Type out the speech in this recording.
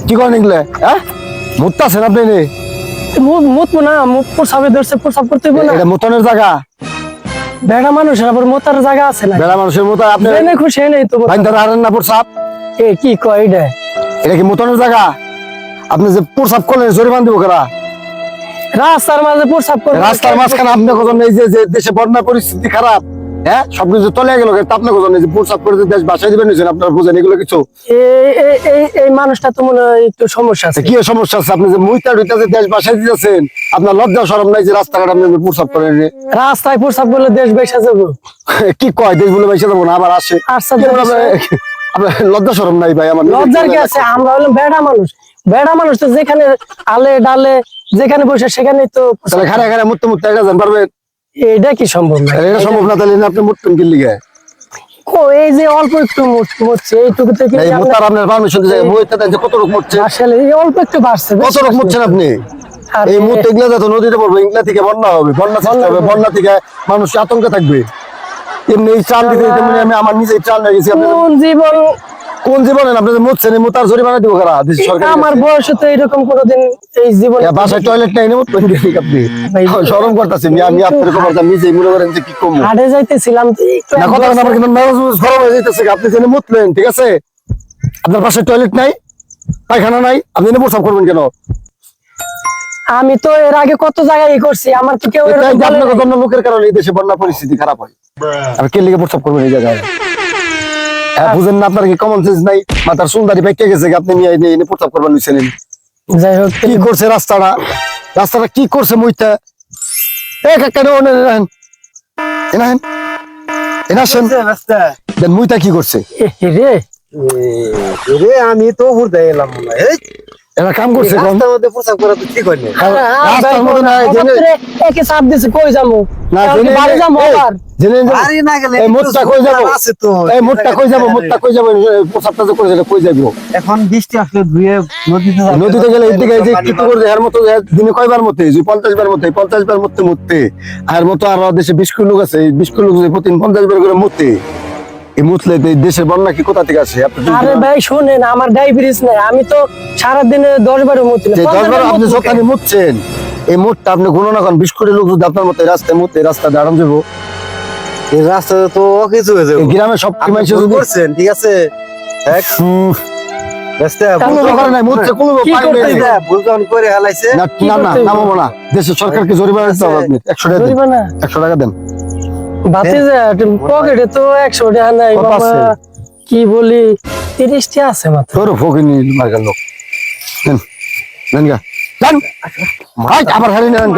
কি করেন এগুলো? হ্যাঁ, মুততাছেন আপনি? মুতবো না, প্রসাবে ধরছে, প্রসাব করতে হইব না। এটা মুতনের জায়গা? বেড়া মানুষের আবার মোতার জায়গা আছে না? বেড়া মানুষের মতো আপনি জেনে খুশি নেই তো। বাইন্দা হারেন না প্রসাব? কি কয় এটা? এটা কি মুতনের জায়গা? আপনি যে প্রসাব করলেন জরিমানা দিব কারা? রাস্তার মাঝে প্রসাব করে? রাস্তার মাঝখানে আপনি কজন এই যে দেশে বন্যা পরিস্থিতি খারাপ, হ্যাঁ, সবকিছু তলে গেল, আপনি কজন এই যে প্রসাব করে দেশ বাসায় দিবেন আপনারা বুঝেন এগুলো কিছু? এই মানুষটা তো মনে হয় একটু সমস্যা আছে। কি সমস্যা আছে? আপনি যে মুইতা টুইতা যে দেশ বাসায় দিতেছেন, আপনার লজ্জা শরম নাই যে রাস্তাঘাট আপনি প্রসাব করেন? রাস্তায় প্রসাব করলে দেশ বেসা যাবো? কি কয় দেশ বলে বেসা যাবো না? আবার আসে আপনার লজ্জা শরম নাই ভাই? আমার লজ্জার কি আছে? আমরা হলাম বেড়া মানুষ। বেড়া মানুষ তো যেখানে আলে ডালে যেখানে বসে সেখানে তো খানে খানে মুততে মুততে এটা জান পারবেন? এইটা কি সম্ভব না? এটা সম্ভব না। তাহলে আপনি মুততেন কি লিগে? এই যে অল্প একটু মরছে এইটুকু থেকে আপনার পারমিশন কত রকম মরছে? আসলে অল্প একটু বাড়ছে। কত রকম মরছেন আপনি? এই মুহূর্তে এগুলা যত নদীতে পড়বে, এগুলা থেকে বন্যা হবে, বন্যা সৃষ্টি হবে, বন্যা থেকে মানুষ আতঙ্কে থাকবে। এমনি এই ত্রাণ দিতে তেমনি আমি আমার নিজেই ত্রাণ হয়ে গেছি। কোন জীবনে আপনি যে মুতছেন এই মুতার জরিমানা দিব কারা? দেশ সরকার? আমার বয়সে তো এরকম কোনোদিন এই জীবনে বাসায় টয়লেট নাই মুতবেন আপনি? শরম করতেছি আমি আপনার খবর নিজেই মনে করেন যে কি কম হাটে যাইতেছিলাম না কথা আমার কিন্তু গরম হয়ে যাইতেছে। আপনি জেনে মুতলেন, ঠিক আছে? আপনার বাসায় টয়লেট নাই, পায়খানা নাই, আপনি এনে প্রস্রাব করবেন কেন? আমি তো এর আগে কত জায়গায় করছি, আমার তো কেউ লোকের কারণে এই দেশে বন্যা পরিস্থিতি খারাপ হয়। আমি কে লিগে প্রস্রাব করবেন এই জায়গায়? বুঝেন না? আপনার কি কমন সেন্স নাই? মাথার চুলদারি পেকে গেছে, আপনি নিয়ে প্রস্রাব করবেন নিছেন? যাই হোক, কি করছে রাস্তাটা কি করছে? মুইতা মুইতা কি করছে? আমি তো ঘুরতে এলাম এরা কাম করছে প্রসাব করা তো ঠিক হয় না। চাপ দিছে, কই যাবো? বাড়ি যাবো আবার? এখন বৃষ্টি আসলে ধুয়ে নদীতে গেলে এর মতো দিনে কয়বার মতে? 50 বার মতে, 50 বার মরতে আর মতো আরো দেশে 20 কোটি লোক আছে, 20 কোটি লোক প্রতিদিন 50 বার করে মরতে। এই মুতলে দেশের বন্যা কি কোথা থেকে আসে? আরে ভাই শুনেন, আমার ডায়াবেটিস নাই, আমি তো সারাদিনে 10 বারও মুতি না। 10 বার আপনি যখন মুতছেন, এই মুতটা আপনি গুণ না করেন, 20 কোটি লোক যদি আপনার মতো রাস্তায় মুতে, রাস্তা দাঁড়ান যাবো? এই রাস্তা তো কিছু হয়ে যাবে। গ্রামে সব করছেন, ঠিক আছে? দেশের সরকারকে জরিমানা দিতে হবে। আপনি 100 টাকা দেন, 100 টাকা দেন। পকেটে তো 100 টাকা নাই বাবা, কি বলি, 30 টা আছে মাত্র। তোর ফকিনি মার্কার লোক। আবার হারিয়ে নেন।